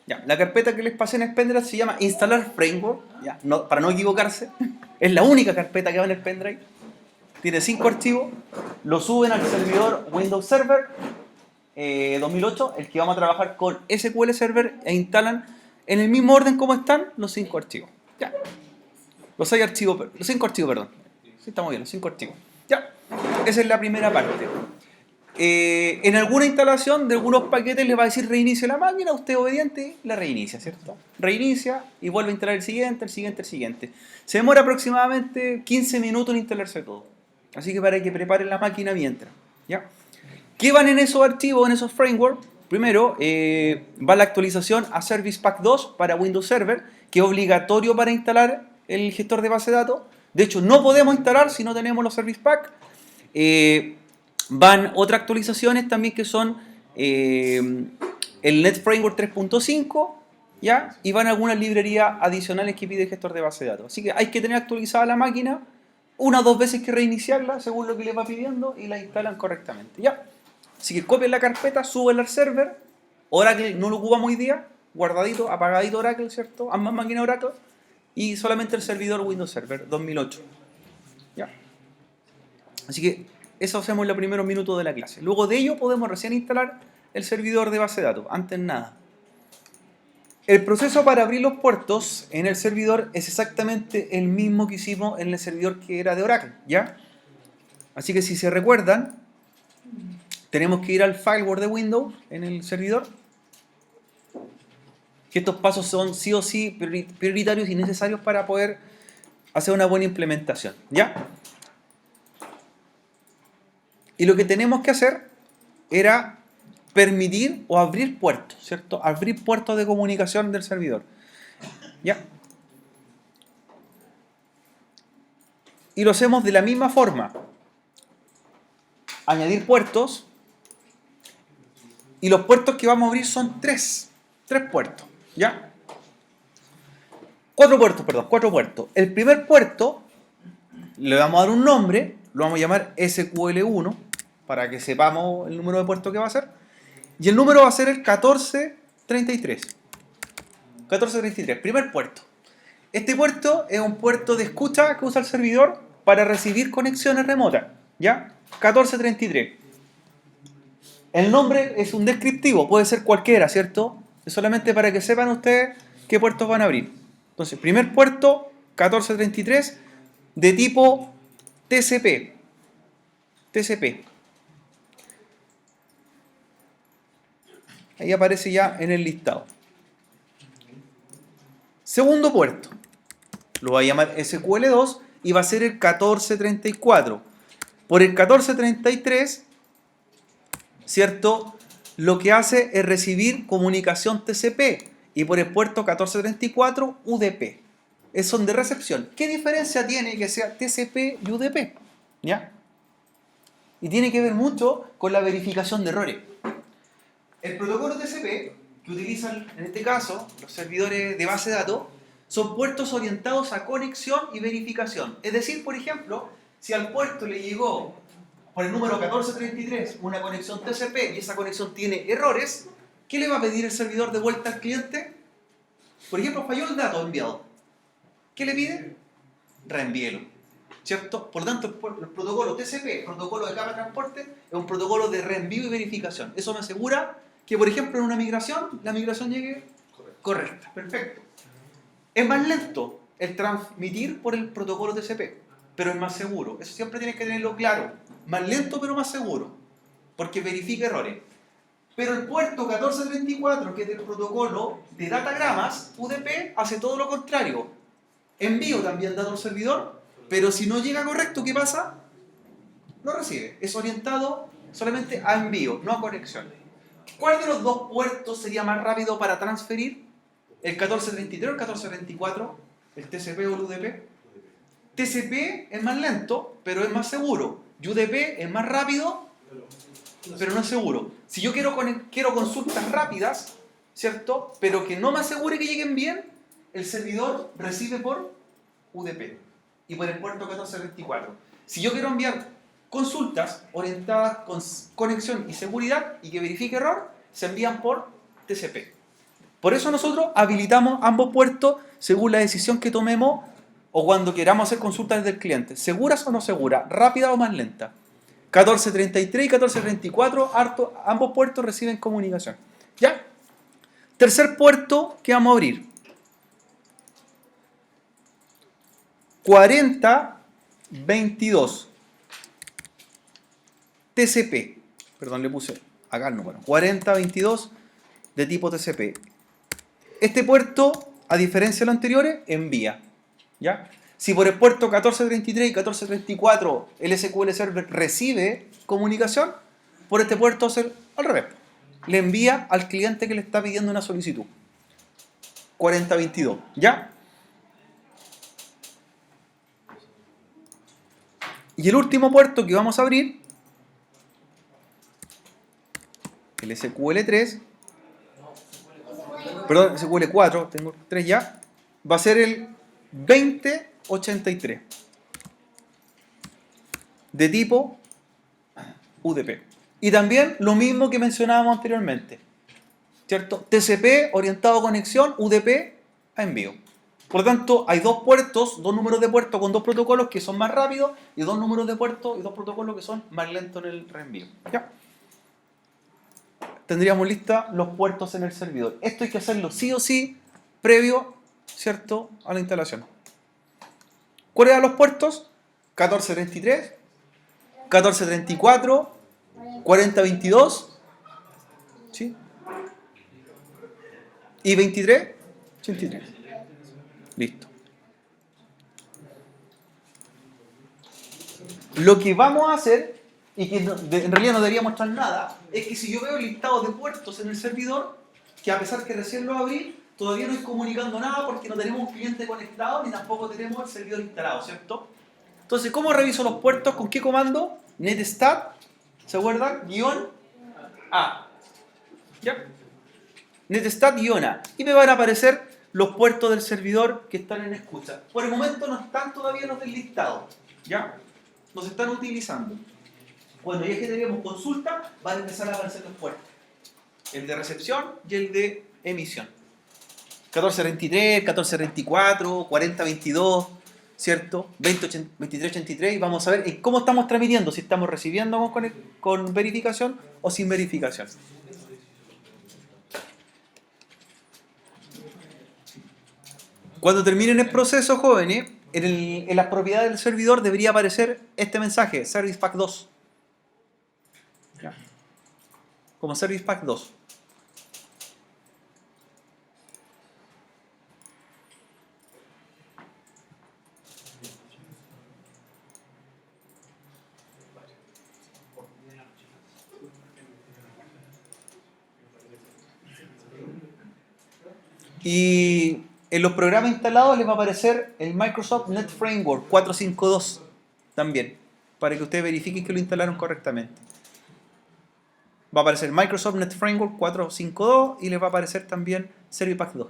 Ya, la carpeta que les pasé en el pendrive se llama instalar framework, ya, para no equivocarse. Es la única carpeta que va en el pendrive. Tiene 5 archivos. Lo suben al servidor Windows Server 2008, el que vamos a trabajar con SQL Server, e instalan en el mismo orden como están los 5 archivos. Ya. Los 5 archivos, perdón. Sí, estamos bien, los 5 archivos. Ya. Esa es la primera parte. En alguna instalación de algunos paquetes les va a decir reinicie la máquina, usted obediente la reinicia, ¿cierto? Reinicia y vuelve a instalar el siguiente, el siguiente, el siguiente. Se demora aproximadamente 15 minutos en instalarse todo. Así que para que preparen la máquina mientras, ¿ya? ¿Qué van en esos archivos, en esos frameworks? Primero, va la actualización a Service Pack 2 para Windows Server, que es obligatorio para instalar el gestor de base de datos. De hecho, no podemos instalar si no tenemos los Service Pack. Van otras actualizaciones también que son el Net Framework 3.5, ¿ya? Y van algunas librerías adicionales que pide el gestor de base de datos. Así que hay que tener actualizada la máquina una o dos veces que reiniciarla según lo que les va pidiendo y la instalan correctamente, ¿ya? Así que copian la carpeta, suben al server. Oracle no lo ocupamos hoy día, guardadito, apagadito Oracle, ¿cierto? Ambas máquinas Oracle y solamente el servidor Windows Server 2008, ¿ya? Así que eso hacemos en los primeros minutos de la clase. Luego de ello podemos recién instalar el servidor de base de datos, antes nada. El proceso para abrir los puertos en el servidor es exactamente el mismo que hicimos en el servidor que era de Oracle, ¿ya? Así que si se recuerdan, tenemos que ir al firewall de Windows en el servidor. Que estos pasos son sí o sí prioritarios y necesarios para poder hacer una buena implementación, ¿ya? Y lo que tenemos que hacer era permitir o abrir puertos, ¿cierto? Abrir puertos de comunicación del servidor, ¿ya? Y lo hacemos de la misma forma. Añadir puertos. Y los puertos que vamos a abrir son tres puertos, ¿ya? Cuatro puertos. El primer puerto le vamos a dar un nombre, lo vamos a llamar SQL1 para que sepamos el número de puertos que va a ser. Y el número va a ser el 1433. 1433, primer puerto. Este puerto es un puerto de escucha que usa el servidor para recibir conexiones remotas, ¿ya? 1433. El nombre es un descriptivo, puede ser cualquiera, ¿cierto? Es solamente para que sepan ustedes qué puertos van a abrir. Entonces, primer puerto, 1433, de tipo TCP. TCP. Ahí aparece ya en el listado. Segundo puerto, lo voy a llamar SQL2 y va a ser el 1434. Por el 1433, ¿cierto? Lo que hace es recibir comunicación TCP y por el puerto 1434 UDP. Son de recepción. ¿Qué diferencia tiene que sea TCP y UDP? ¿Ya? Y tiene que ver mucho con la verificación de errores. El protocolo TCP, que utilizan en este caso los servidores de base de datos, son puertos orientados a conexión y verificación. Es decir, por ejemplo, si al puerto le llegó por el número 1433 una conexión TCP y esa conexión tiene errores, ¿qué le va a pedir el servidor de vuelta al cliente? Por ejemplo, falló el dato enviado. ¿Qué le pide? Reenvíelo, ¿cierto? Por lo tanto, el protocolo TCP, protocolo de capa de transporte, es un protocolo de reenvío y verificación. Eso me asegura que, por ejemplo, en una migración, la migración llegue correcta. Perfecto. Es más lento el transmitir por el protocolo TCP, pero es más seguro. Eso siempre tienes que tenerlo claro. Más lento, pero más seguro, porque verifica errores. Pero el puerto 1434, que es del protocolo de datagramas, UDP, hace todo lo contrario. Envío también dato al servidor, pero si no llega correcto, ¿qué pasa? No recibe. Es orientado solamente a envío, no a conexión. ¿Cuál de los dos puertos sería más rápido para transferir? ¿El 1433 o el 1424? ¿El TCP o el UDP? TCP es más lento, pero es más seguro. Y UDP es más rápido, pero no es seguro. Si yo quiero consultas rápidas, ¿cierto? Pero que no me asegure que lleguen bien, el servidor recibe por UDP y por el puerto 1424. Si yo quiero enviar consultas orientadas con conexión y seguridad y que verifique error, se envían por TCP. Por eso nosotros habilitamos ambos puertos según la decisión que tomemos o cuando queramos hacer consultas del cliente. ¿Seguras o no seguras? ¿Rápida o más lenta? 1433 y 1434, ambos puertos reciben comunicación. ¿Ya? Tercer puerto que vamos a abrir. 4022. TCP. Perdón, le puse acá el número. 4022 de tipo TCP. Este puerto, a diferencia de los anteriores, envía. ¿Ya? Si por el puerto 1433 y 1434 el SQL Server recibe comunicación, por este puerto va a ser al revés. Le envía al cliente que le está pidiendo una solicitud. 4022. ¿Ya? Y el último puerto que vamos a abrir, el SQL3, perdón, SQL4, tengo 3 ya, va a ser el 2083 de tipo UDP. Y también lo mismo que mencionábamos anteriormente, ¿cierto? TCP orientado a conexión, UDP a envío. Por lo tanto, hay dos puertos, dos números de puertos con dos protocolos que son más rápidos y dos números de puertos y dos protocolos que son más lentos en el reenvío. ¿Ya? Tendríamos listos los puertos en el servidor. Esto hay que hacerlo sí o sí previo, ¿cierto?, a la instalación. ¿Cuáles eran los puertos? 1433, 1434, 4022, ¿sí? Y 2383. Listo. Lo que vamos a hacer, y que en realidad no debería mostrar nada, es que si yo veo el listado de puertos en el servidor, que a pesar que recién lo abrí, todavía no estoy comunicando nada porque no tenemos un cliente conectado ni tampoco tenemos el servidor instalado, ¿cierto? Entonces, ¿cómo reviso los puertos? ¿Con qué comando? Netstat, ¿se acuerdan? -a. ¿Ya? Netstat-a. Y me van a aparecer los puertos del servidor que están en escucha. Por el momento no están todavía los del listado, ¿ya? No se están utilizando. Cuando ya que tenemos consulta, van a empezar a aparecer los puertos. El de recepción y el de emisión. 1433, 1434, 4022, ¿cierto? 2383 y vamos a ver cómo estamos transmitiendo, si estamos recibiendo con verificación o sin verificación. Cuando terminen el proceso, jóvenes, en las propiedades del servidor debería aparecer este mensaje, Service Pack 2. ¿Ya? Como Service Pack 2. Y en los programas instalados les va a aparecer el Microsoft Net Framework 452 también, para que ustedes verifiquen que lo instalaron correctamente. Va a aparecer Microsoft Net Framework 452 y les va a aparecer también Service Pack 2.